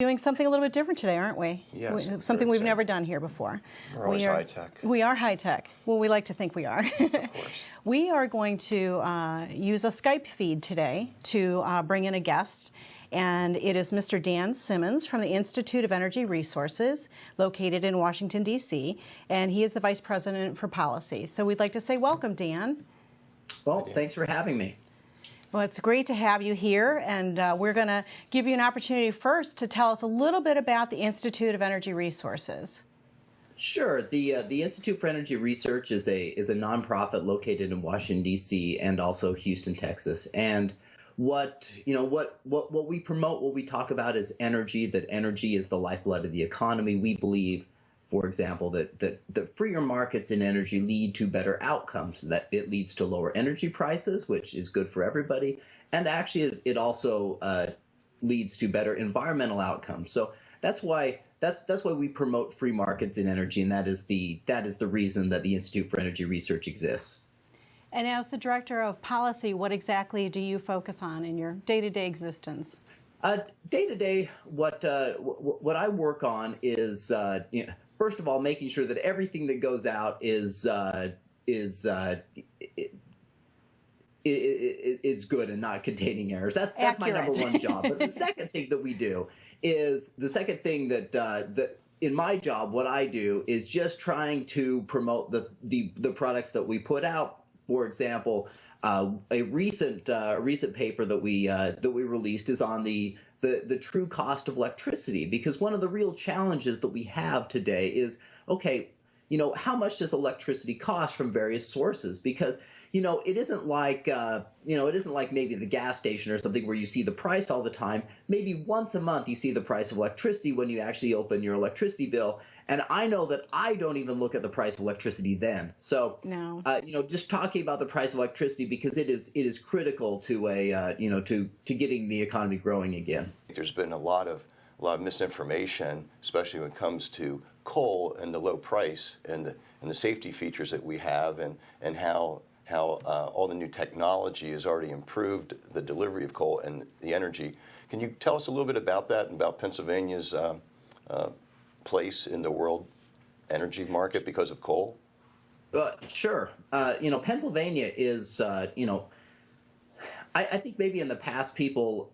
Doing something a little bit different today, aren't we? Yes. Something we've never done here before. We're always high tech. We are high tech. Well, we like to think we are. Of course. We are going to use a Skype feed today to bring in a guest. And it is Mr. Dan Simmons from the Institute of Energy Resources, located in Washington, D.C., and he is the Vice President for Policy. So we'd like to say welcome, Dan. Well, thanks for having me. Well, it's great to have you here, and we're going to give you an opportunity first to tell us a little bit about the Institute of Energy Resources. Sure. The Institute for Energy Research is a nonprofit located in Washington, D.C. and also Houston, Texas. And what we promote, what we talk about is energy, that energy is the lifeblood of the economy. We believe, for example, that freer markets in energy lead to better outcomes, that it leads to lower energy prices, which is good for everybody. And actually, it also leads to better environmental outcomes. So that's why we promote free markets in energy, and that is the reason that the Institute for Energy Research exists. And as the Director of Policy, what exactly do you focus on in your day-to-day existence? Day-to-day, what I work on is, first of all, making sure that everything that goes out is good and not containing errors. That's my number one job. But the second thing that we do is that in my job, what I do is just trying to promote the products that we put out. For example, a recent paper that we released is on the true cost of electricity, because one of the real challenges that we have today is, okay, how much does electricity cost from various sources? Because it isn't like maybe the gas station or something where you see the price all the time. Maybe once a month you see the price of electricity when you actually open your electricity bill. And I know that I don't even look at the price of electricity then. So, no. Just talking about the price of electricity, because it is critical to to getting the economy growing again. There's been a lot of misinformation, especially when it comes to coal and the low price and the safety features that we have, and how all the new technology has already improved the delivery of coal and the energy. Can you tell us a little bit about that and about Pennsylvania's place in the world energy market because of coal? Sure. Pennsylvania is, I think maybe in the past people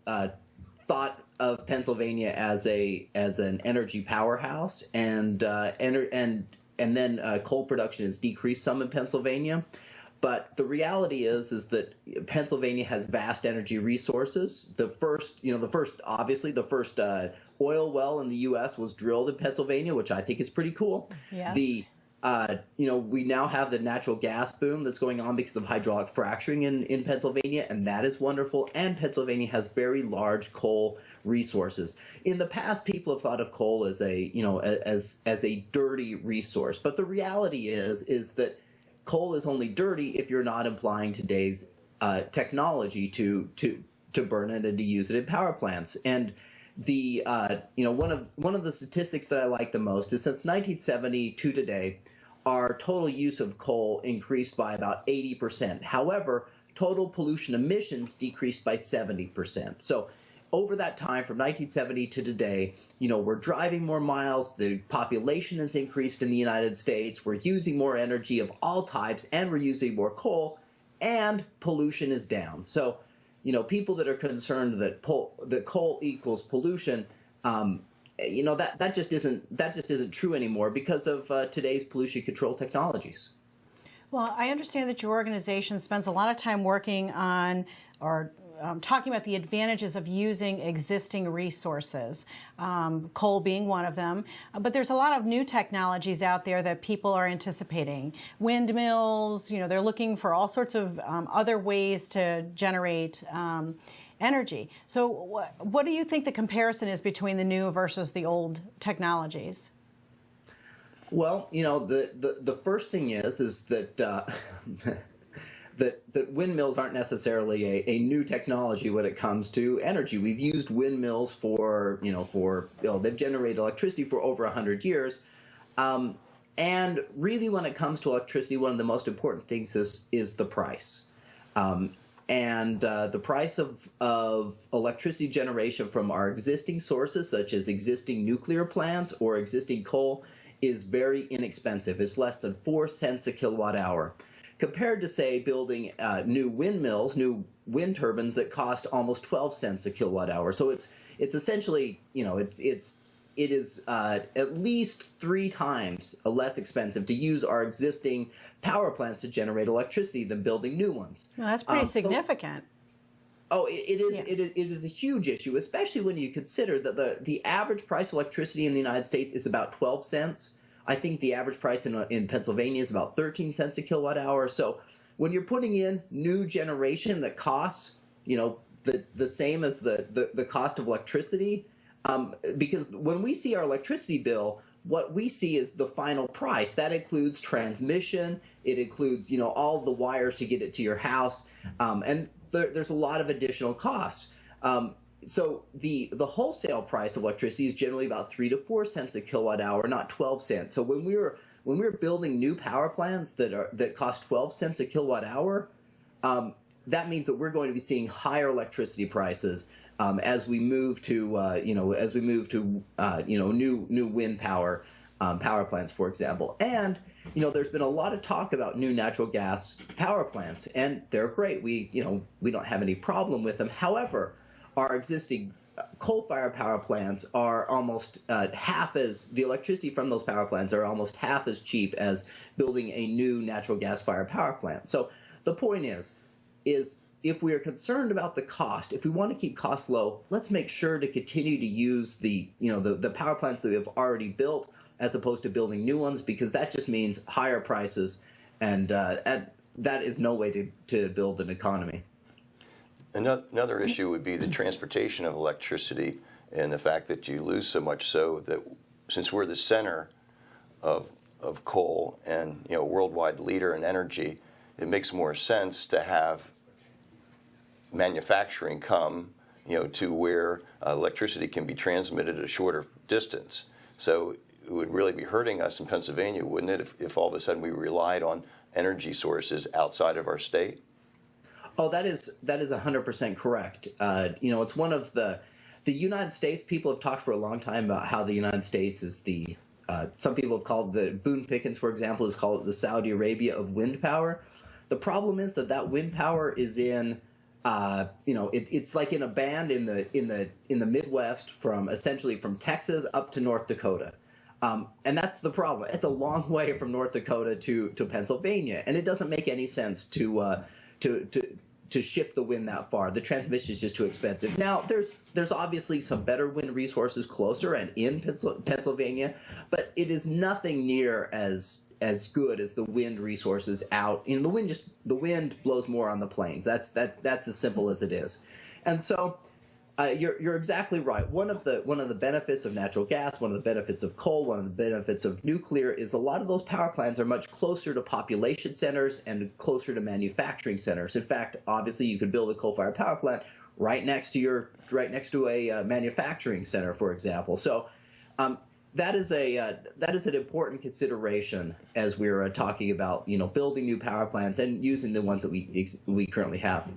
thought of Pennsylvania as an energy powerhouse, and then coal production has decreased some in Pennsylvania. But the reality is that Pennsylvania has vast energy resources. The first oil well in the U.S. was drilled in Pennsylvania, which I think is pretty cool. Yes. We now have the natural gas boom that's going on because of hydraulic fracturing in Pennsylvania, and that is wonderful. And Pennsylvania has very large coal resources. In the past, people have thought of coal as a dirty resource, but the reality is that coal is only dirty if you're not applying today's technology to burn it and to use it in power plants. And one of the statistics that I like the most is since 1970 to today, our total use of coal increased by about 80%. However, total pollution emissions decreased by 70%. So over that time, from 1970 to today, we're driving more miles, the population has increased in the United States, we're using more energy of all types, and we're using more coal, and pollution is down. So, people that are concerned that coal equals pollution, that just isn't true anymore because of today's pollution control technologies. Well, I understand that your organization spends a lot of time working on talking about the advantages of using existing resources, coal being one of them. But there's a lot of new technologies out there that people are anticipating. Windmills, they're looking for all sorts of other ways to generate energy. So what do you think the comparison is between the new versus the old technologies? Well, the first thing is that that windmills aren't necessarily a new technology when it comes to energy. We've used windmills they've generated electricity for over 100 years. And really, when it comes to electricity, one of the most important things is the price. and the price of electricity generation from our existing sources, such as existing nuclear plants or existing coal, is very inexpensive. It's less than 4 cents a kilowatt hour, compared to, say, building new windmills, new wind turbines that cost almost 12 cents a kilowatt hour. So it's essentially, it is at least 3 times less expensive to use our existing power plants to generate electricity than building new ones. Well, that's pretty significant. It is. Yeah. It is a huge issue, especially when you consider that the average price of electricity in the United States is about 12 cents. I think the average price in Pennsylvania is about 13 cents a kilowatt hour. So when you're putting in new generation that costs, the same as the cost of electricity, because when we see our electricity bill, what we see is the final price. That includes transmission. It includes, all the wires to get it to your house, and there's a lot of additional costs. So the wholesale price of electricity is generally about 3 to 4 cents a kilowatt hour, not 12 cents. So when we're building new power plants that cost 12 cents a kilowatt hour, that means that we're going to be seeing higher electricity prices as we move to new wind power plants, for example. And there's been a lot of talk about new natural gas power plants, and they're great. We don't have any problem with them. However, our existing coal-fired power plants are almost the electricity from those power plants are almost half as cheap as building a new natural gas-fired power plant. So the point is if we are concerned about the cost, if we want to keep costs low, let's make sure to continue to use the power plants that we have already built, as opposed to building new ones, because that just means higher prices, and that is no way to build an economy. Another issue would be the transportation of electricity, and the fact that you lose so much, so that since we're the center of coal and worldwide leader in energy, it makes more sense to have manufacturing come to where electricity can be transmitted at a shorter distance. So it would really be hurting us in Pennsylvania, wouldn't it, if all of a sudden we relied on energy sources outside of our state? Oh, that is 100% correct. It's one of the United States. People have talked for a long time about how the United States is some people have called Boone Pickens, for example, has called it the Saudi Arabia of wind power. The problem is that wind power is in, it's like in a band in the Midwest, essentially from Texas up to North Dakota. And that's the problem. It's a long way from North Dakota to Pennsylvania, and it doesn't make any sense to ship the wind that far. The transmission is just too expensive. Now, there's obviously some better wind resources closer and in Pennsylvania, but it is nothing near as good as the wind resources out. The wind blows more on the plains. That's as simple as it is. And so you're exactly right. One of the benefits of natural gas, one of the benefits of coal, one of the benefits of nuclear is a lot of those power plants are much closer to population centers and closer to manufacturing centers. In fact, obviously, you could build a coal-fired power plant right next to a manufacturing center, for example. So that is an important consideration as we're talking about building new power plants and using the ones that we currently have.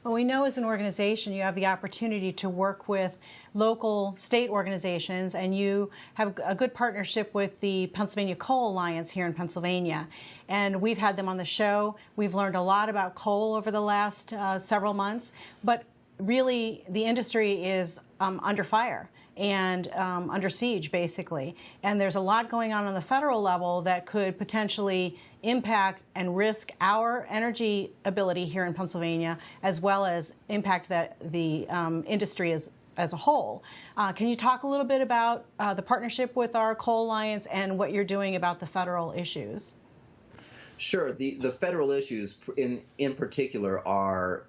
Well, we know as an organization you have the opportunity to work with local state organizations, and you have a good partnership with the Pennsylvania Coal Alliance here in Pennsylvania. And we've had them on the show. We've learned a lot about coal over the last several months, but really the industry is under fire and under siege, basically. And there's a lot going on the federal level that could potentially impact and risk our energy ability here in Pennsylvania, as well as impact the industry as a whole. Can you talk a little bit about the partnership with our Coal Alliance and what you're doing about the federal issues? Sure. The federal issues in particular are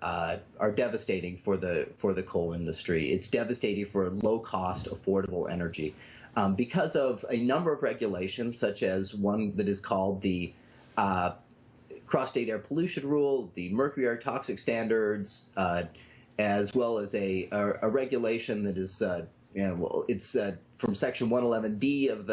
devastating for the coal industry. It's devastating for low cost, affordable energy because of a number of regulations, such as one that is called the Cross-State Air Pollution Rule, the Mercury Air Toxic Standards, as well as a regulation that is well, it's from Section 111D of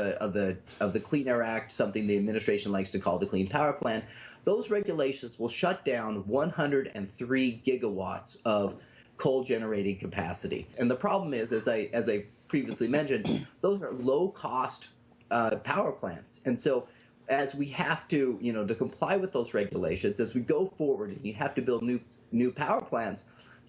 the Clean Air Act, something the administration likes to call the Clean Power Plan. Those regulations will shut down 103 gigawatts of coal generating capacity. And the problem is, as I previously mentioned, those are low cost power plants. And so as we have to, to comply with those regulations, as we go forward and you have to build new power plants,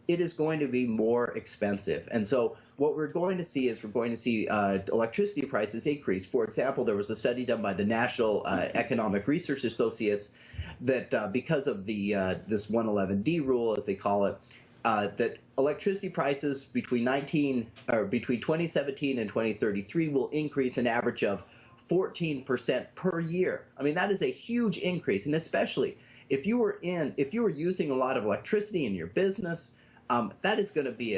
it is going to be more expensive. And so what we're going to see is electricity prices increase. For example, there was a study done by the National Economic Research Associates that because of the this 111D rule, as they call it, that electricity prices between 2017 and 2033 will increase an average of 14% per year. I mean, that is a huge increase, and especially if you were using a lot of electricity in your business, that is going to be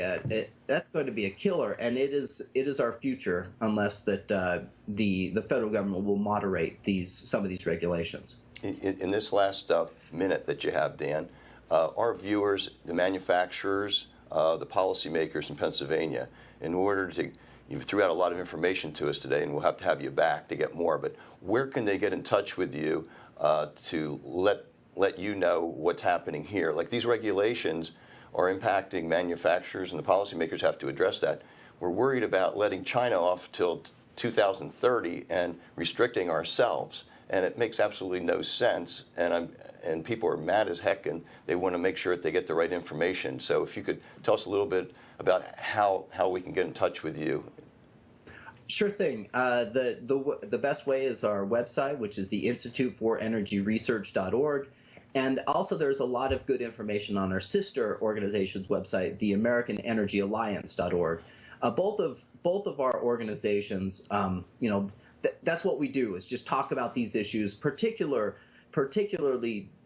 that's going to be a killer, and it is our future unless that the federal government will moderate some of these regulations. In this last minute that you have, Dan, our viewers, the manufacturers, the policymakers in Pennsylvania, in order to, you threw out a lot of information to us today, and we'll have to have you back to get more, but where can they get in touch with you to let you know what's happening here? Like, these regulations are impacting manufacturers, and the policymakers have to address that. We're worried about letting China off till 2030 and restricting ourselves, and it makes absolutely no sense. And people are mad as heck, and they want to make sure that they get the right information. So if you could tell us a little bit about how we can get in touch with you. Sure thing. The best way is our website, which is the instituteforenergyresearch.org. And also there's a lot of good information on our sister organization's website, the AmericanEnergyAlliance.org. Both of our organizations, that's what we do, is just talk about these issues, particularly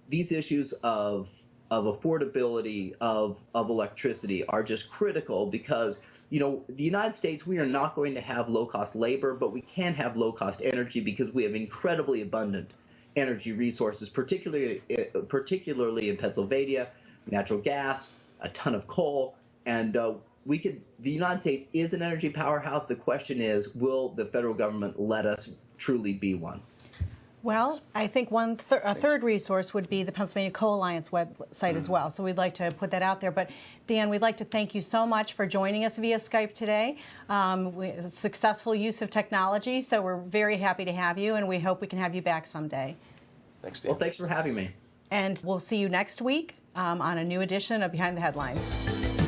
these issues of affordability of electricity are just critical because, the United States, we are not going to have low-cost labor, but we can have low-cost energy because we have incredibly abundant energy resources, particularly in Pennsylvania, natural gas, a ton of coal, and the United States is an energy powerhouse. The question is, will the federal government let us truly be one? Well, I think a third resource would be the Pennsylvania Coal Alliance website as well. So we'd like to put that out there. But Dan, we'd like to thank you so much for joining us via Skype today. Successful use of technology. So we're very happy to have you, and we hope we can have you back someday. Thanks, Dan. Well, thanks for having me. And we'll see you next week on a new edition of Behind the Headlines.